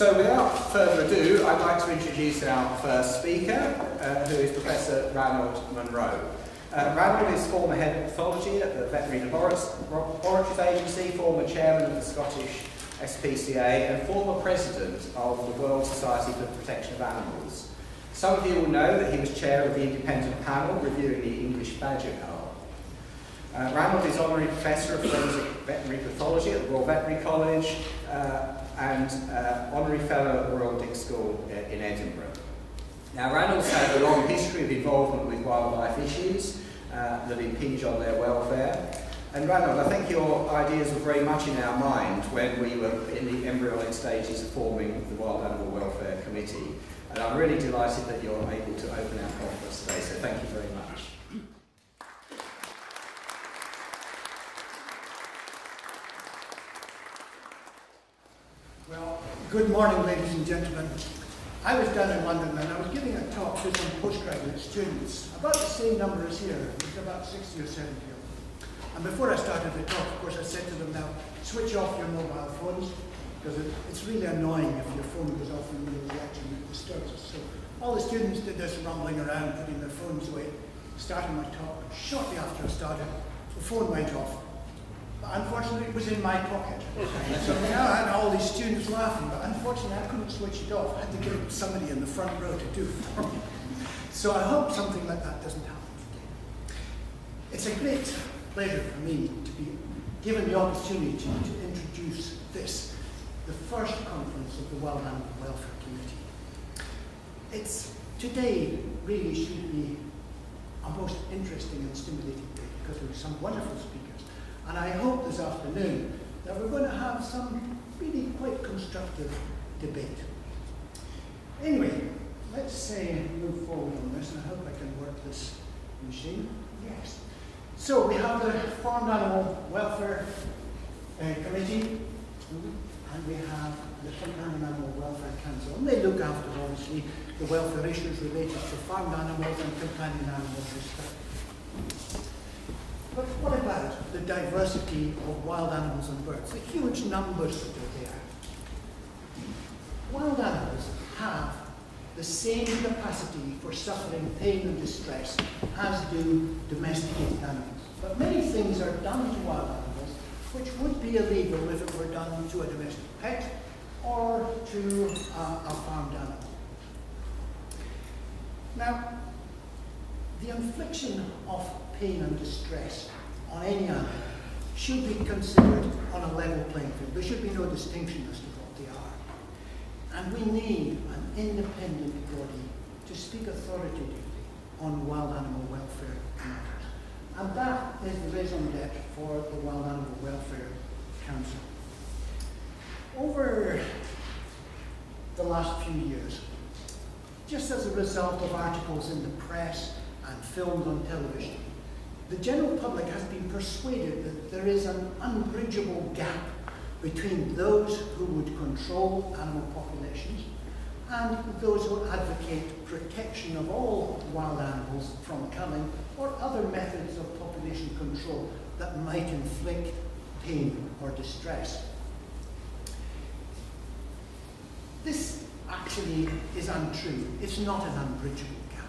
So without further ado, I'd like to introduce our first speaker, who is Professor Ranald Munro. Ranald is former head of pathology at the Veterinary Laboratories Agency, former chairman of the Scottish SPCA, and former president of the World Society for the Protection of Animals. Some of you will know that he was chair of the independent panel reviewing the English Badger Cull. Ranald is honorary professor of forensic veterinary pathology at the Royal Veterinary College and honorary fellow at the Royal Dick School in Edinburgh. Now, Ranald's had a long history of involvement with wildlife issues that impinge on their welfare. And Ranald, I think your ideas were very much in our mind when we were in the embryonic stages of forming the Wild Animal Welfare Committee. And I'm really delighted that you're able to open our conference today, so thank you very much. Well, good morning, ladies and gentlemen. I was down in London and I was giving a talk to some postgraduate students, about the same number as here, it was about 60 or 70 of them. And before I started the talk, of course, I said to them, now, switch off your mobile phones, because it's really annoying if your phone goes off in the middle of the lecture and it disturbs us. So all the students did this rumbling around, putting their phones away, starting my talk. Shortly after I started, the phone went off. But unfortunately, it was in my pocket. So now I had all these students laughing, but unfortunately, I couldn't switch it off. I had to give it to somebody in the front row to do it for me. So I hope something like that doesn't happen again. It's a great pleasure for me to be given the opportunity to introduce this, the first conference of the Wild Animal Welfare Committee. Today really should be a most interesting and stimulating day because there are some wonderful speakers. And I hope this afternoon that we're going to have some really quite constructive debate. Anyway, let's move forward on this, and I hope I can work this machine. Yes. So we have the Farmed Animal Welfare Committee, and we have the Companion Animal Welfare Council. And they look after, obviously, the welfare issues related to farmed animals and companion animals respectively. But what about the diversity of wild animals and birds, the huge numbers that are there? Wild animals have the same capacity for suffering pain and distress as do domesticated animals. But many things are done to wild animals which would be illegal if it were done to a domestic pet or to a farmed animal. Now, the infliction of pain and distress on any animal should be considered on a level playing field. There should be no distinction as to what they are. And we need an independent body to speak authoritatively on wild animal welfare matters. And that is the raison d'etre for the Wild Animal Welfare Council. Over the last few years, just as a result of articles in the press and filmed on television, the general public has been persuaded that there is an unbridgeable gap between those who would control animal populations and those who advocate protection of all wild animals from culling or other methods of population control that might inflict pain or distress. This actually is untrue. It's not an unbridgeable gap.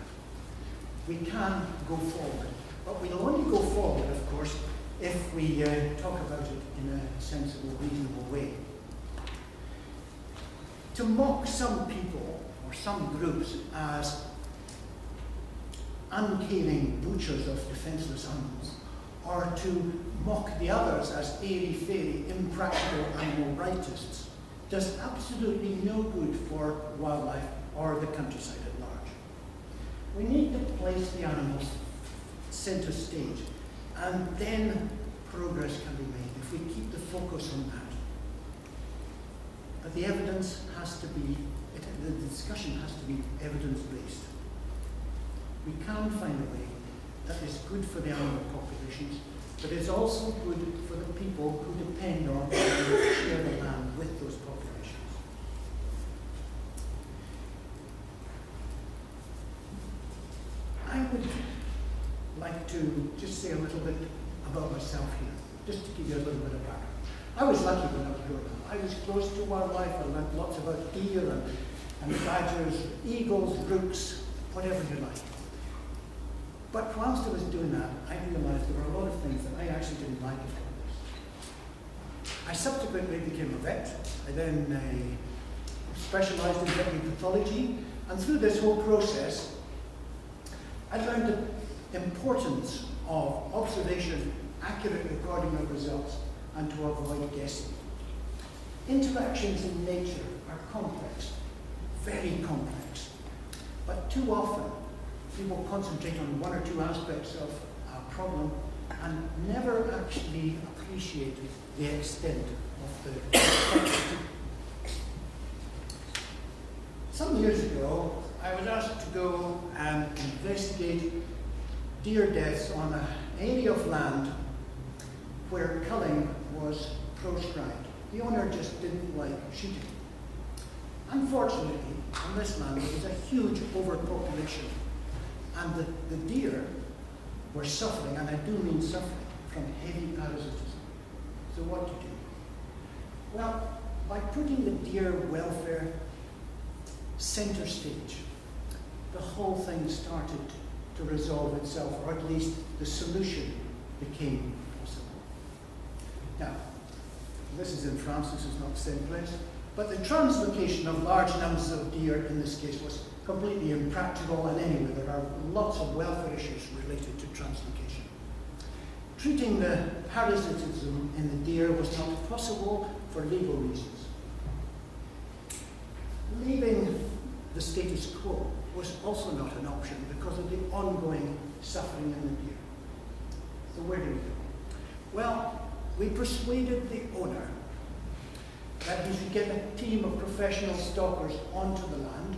We can go forward, but we'll only go forward, of course, if we talk about it in a sensible, reasonable way. To mock some people or some groups as uncaring butchers of defenseless animals, or to mock the others as airy-fairy, impractical animal rightists, does absolutely no good for wildlife or the countryside at large. We need to place the animals center stage, and then progress can be made if we keep the focus on that. But the evidence has to be, the discussion has to be evidence-based. We can find a way that is good for the animal populations, but it's also good for the people who depend on and share the land with those populations. I would like to just say a little bit about myself here, just to give you a little bit of background. I was lucky when I was growing up. I was close to wildlife. I learned lots about deer and badgers, eagles, rooks, whatever you like. But whilst I was doing that, I realised there were a lot of things that I actually didn't like about this. I subsequently became a vet. I then specialised in veterinary pathology, and through this whole process, I learned the importance of observation, accurate recording of results, and to avoid guessing. Interactions in nature are complex, very complex, but too often people concentrate on one or two aspects of a problem and never actually appreciate the extent of the complexity. Some years ago, I was asked to go and investigate deer deaths on an area of land where culling was proscribed. The owner just didn't like shooting. Unfortunately, on this land there was a huge overpopulation, and the deer were suffering, and I do mean suffering, from heavy parasitism. So what to do? Well, by putting the deer welfare centre stage, the whole thing started to resolve itself, or at least the solution became possible. Now, this is in France, this is not the same place, but the translocation of large numbers of deer in this case was completely impractical, and anyway, there are lots of welfare issues related to translocation. Treating the parasitism in the deer was not possible for legal reasons. Leaving the status quo was also not an option because of the ongoing suffering in the deer. So where do we go? Well, we persuaded the owner that he should get a team of professional stalkers onto the land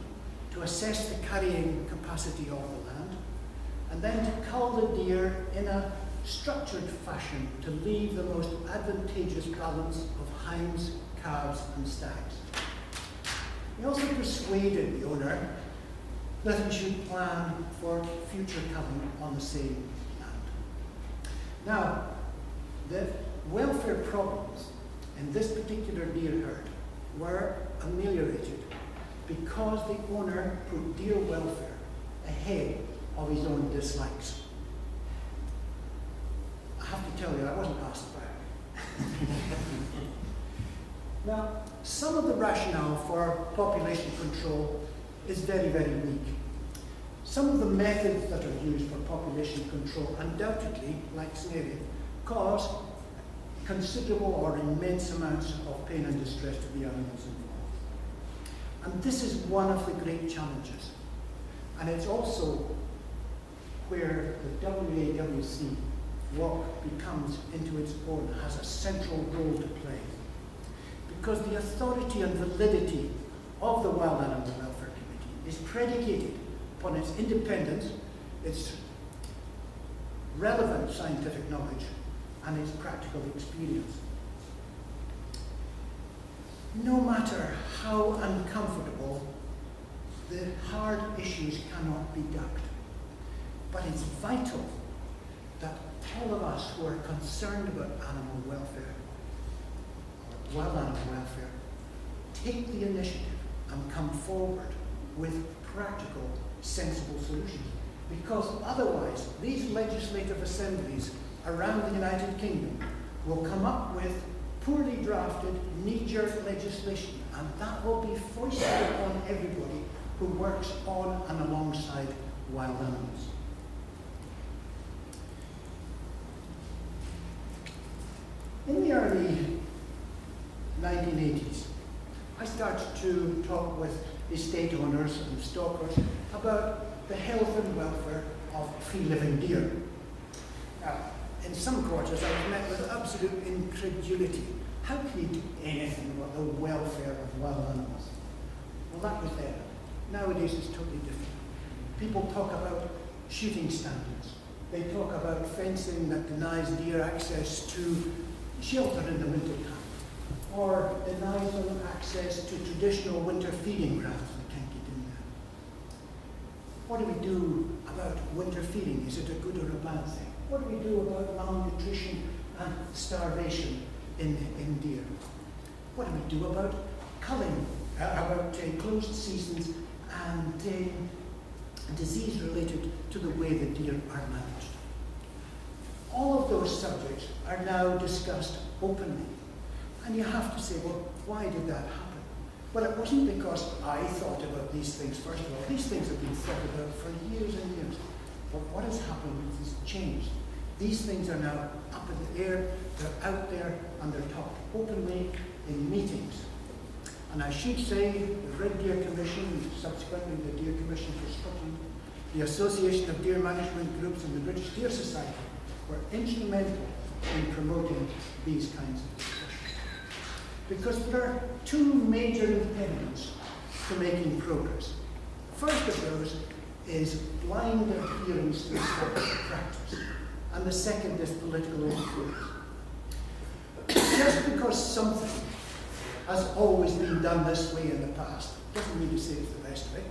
to assess the carrying capacity of the land, and then to cull the deer in a structured fashion to leave the most advantageous balance of hinds, calves, and stags. He also persuaded the owner that he should plan for future culling on the same land. Now, the welfare problems in this particular deer herd were ameliorated because the owner put deer welfare ahead of his own dislikes. I have to tell you, I wasn't asked about it. Now, some of the rationale for population control is very, very weak. Some of the methods that are used for population control undoubtedly, like snaring, cause considerable or immense amounts of pain and distress to the animals involved. And this is one of the great challenges. And it's also where the WAWC work becomes into its own, has a central role to play. Because the authority and validity of the Wild Animal Welfare Committee is predicated upon its independence, its relevant scientific knowledge, and its practical experience. No matter how uncomfortable, the hard issues cannot be ducked. But it's vital that all of us who are concerned about animal welfare, or wild animal welfare, take the initiative and come forward with practical, sensible solutions. Because otherwise, these legislative assemblies around the United Kingdom will come up with poorly drafted, knee-jerk legislation, and that will be foisted upon everybody who works on and alongside wild animals. In the early 1980s, I started to talk with estate owners and stalkers about the health and welfare of free-living deer. Now, in some quarters, I was met with absolute incredulity. How can you do anything about the welfare of wild animals? Well, that was then. Nowadays, it's totally different. People talk about shooting standards. They talk about fencing that denies deer access to shelter in the winter time, or denies them access to traditional winter feeding grounds. They can't get in there. What do we do about winter feeding? Is it a good or a bad thing? What do we do about malnutrition and starvation in deer. What do we do about culling, about closed seasons and disease related to the way the deer are managed? All of those subjects are now discussed openly. And you have to say, well, why did that happen? Well, it wasn't because I thought about these things first of all. These things have been thought about for years and years. But what has happened is changed. These things are now up in the air, they're out there, and they're talked openly in meetings. And I should say, the Red Deer Commission, subsequently the Deer Commission for Scotland, the Association of Deer Management Groups and the British Deer Society were instrumental in promoting these kinds of discussions. Because there are two major impediments to making progress. The first of those is blind adherence to established practice, and the second is political influence. Just because something has always been done this way in the past doesn't mean to say it's the best way.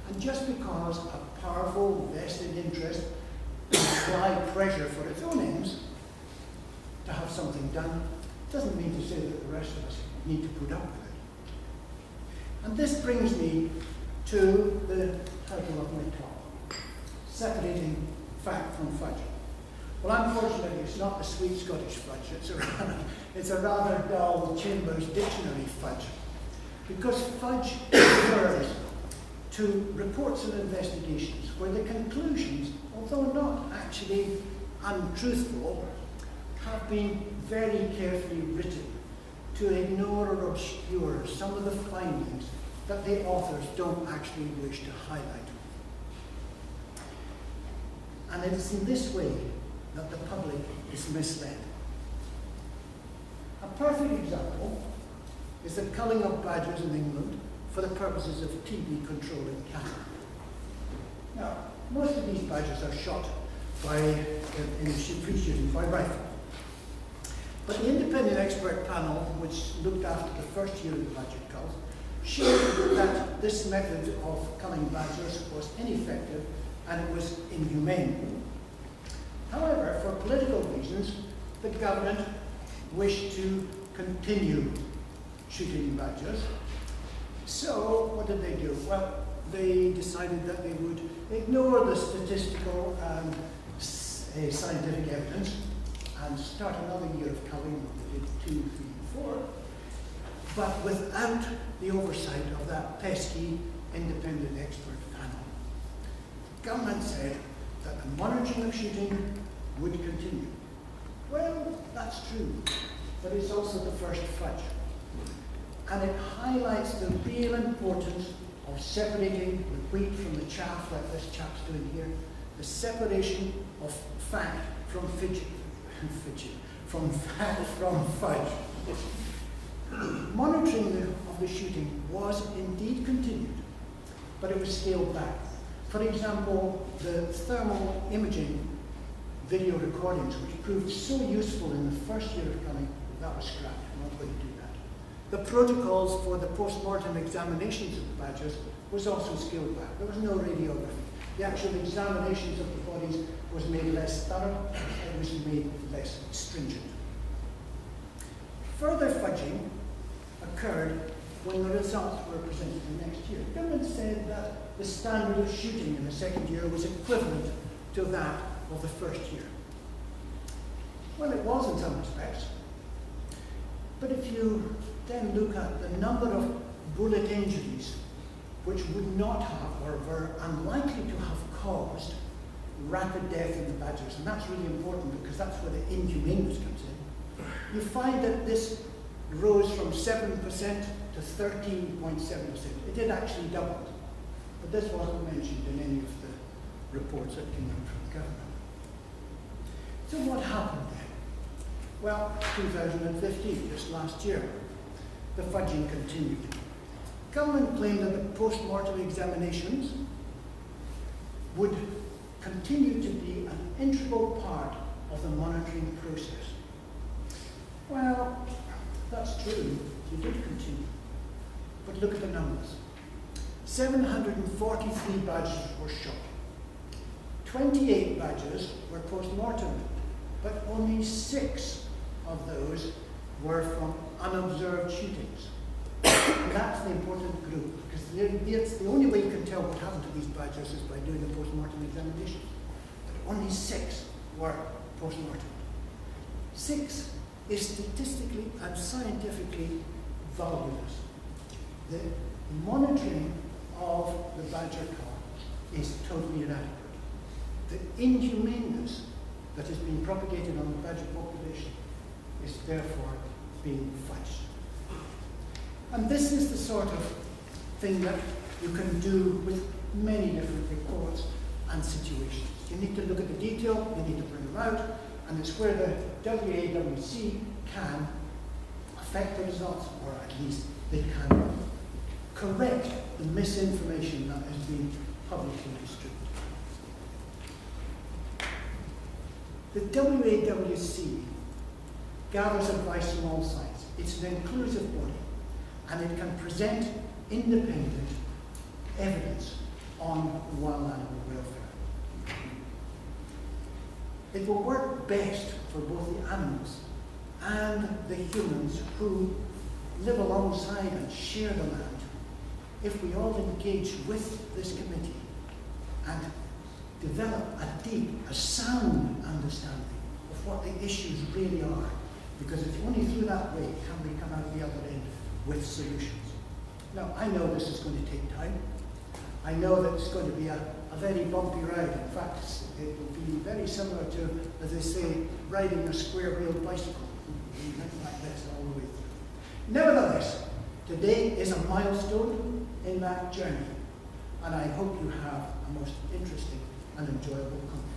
And just because a powerful vested interest apply pressure for its own ends to have something done doesn't mean to say that the rest of us need to put up with it. And this brings me to the title of my talk, Separating Fact from Fudge. Well, unfortunately, it's not the sweet Scottish fudge, it's a rather dull Chambers Dictionary fudge. Because fudge refers to reports and investigations where the conclusions, although not actually untruthful, have been very carefully written to ignore or obscure some of the findings that the authors don't actually wish to highlight. And it is in this way that the public is misled. A perfect example is the culling of badgers in England for the purposes of TB control in cattle. Now, most of these badgers are shot in free shooting by rifle. But the independent expert panel, which looked after the first year of the badger cull, showed that this method of culling badgers was ineffective and it was inhumane. However, for political reasons, the government wished to continue shooting badgers. So what did they do? Well, they decided that they would ignore the statistical and scientific evidence and start another year of culling. They did 2, 3, 4, but without the oversight of that pesky independent expert panel. The government said that the monitoring of shooting would continue. Well, that's true, but it's also the first fudge. And it highlights the real importance of separating the wheat from the chaff, like this chap's doing here, the separation of fact from fact from fudge. Monitoring of the shooting was indeed continued, but it was scaled back. For example, the thermal imaging video recordings, which proved so useful in the first year of culling, that was scrapped. I'm not going to do that. The protocols for the post-mortem examinations of the badgers was also scaled back. There was no radiography. The actual examinations of the bodies was made less thorough, it was made less stringent. Further fudging occurred when the results were presented the next year. The government said that the standard of shooting in the second year was equivalent to that of the first year. Well, it was in some respects. But if you then look at the number of bullet injuries which would not have or were unlikely to have caused rapid death in the badgers, and that's really important because that's where the inhumaneness comes in, you find that this rose from 7% to 13.7%. It did actually double, but this wasn't mentioned in any of the reports that came out from the government. So what happened then? Well, 2015, just last year, the fudging continued. Government claimed that the post-mortem examinations would continue to be an integral part of the monitoring process. Well, that's true, they did continue. But look at the numbers. 743 badgers were shot. 28 badgers were post-mortem, but only 6 of those were from unobserved shootings. And that's the important group, because it's the only way you can tell what happened to these badgers is by doing a post-mortem examination. But only 6 were post-mortem. 6 is statistically and scientifically valueless. The monitoring of the badger cull is totally inadequate. The inhumaneness that has been propagated on the badger population is therefore being fudged. And this is the sort of thing that you can do with many different reports and situations. You need to look at the detail, you need to bring them out, and it's where the WAWC can affect the results, or at least they can correct the misinformation that has been publicly distributed. The WAWC gathers advice from all sides. It's an inclusive body, and it can present independent evidence on wild animal welfare. It will work best for both the animals and the humans who live alongside and share the land if we all engage with this committee and develop a deep, a sound understanding of what the issues really are. Because it's only through that way can we come out the other end with solutions. Now, I know this is going to take time. I know that it's going to be a very bumpy ride. In fact, it will be very similar to, as they say, riding a square-wheeled bicycle. Like this all the way through. Nevertheless, today is a milestone in that journey, and I hope you have a most interesting and enjoyable conference.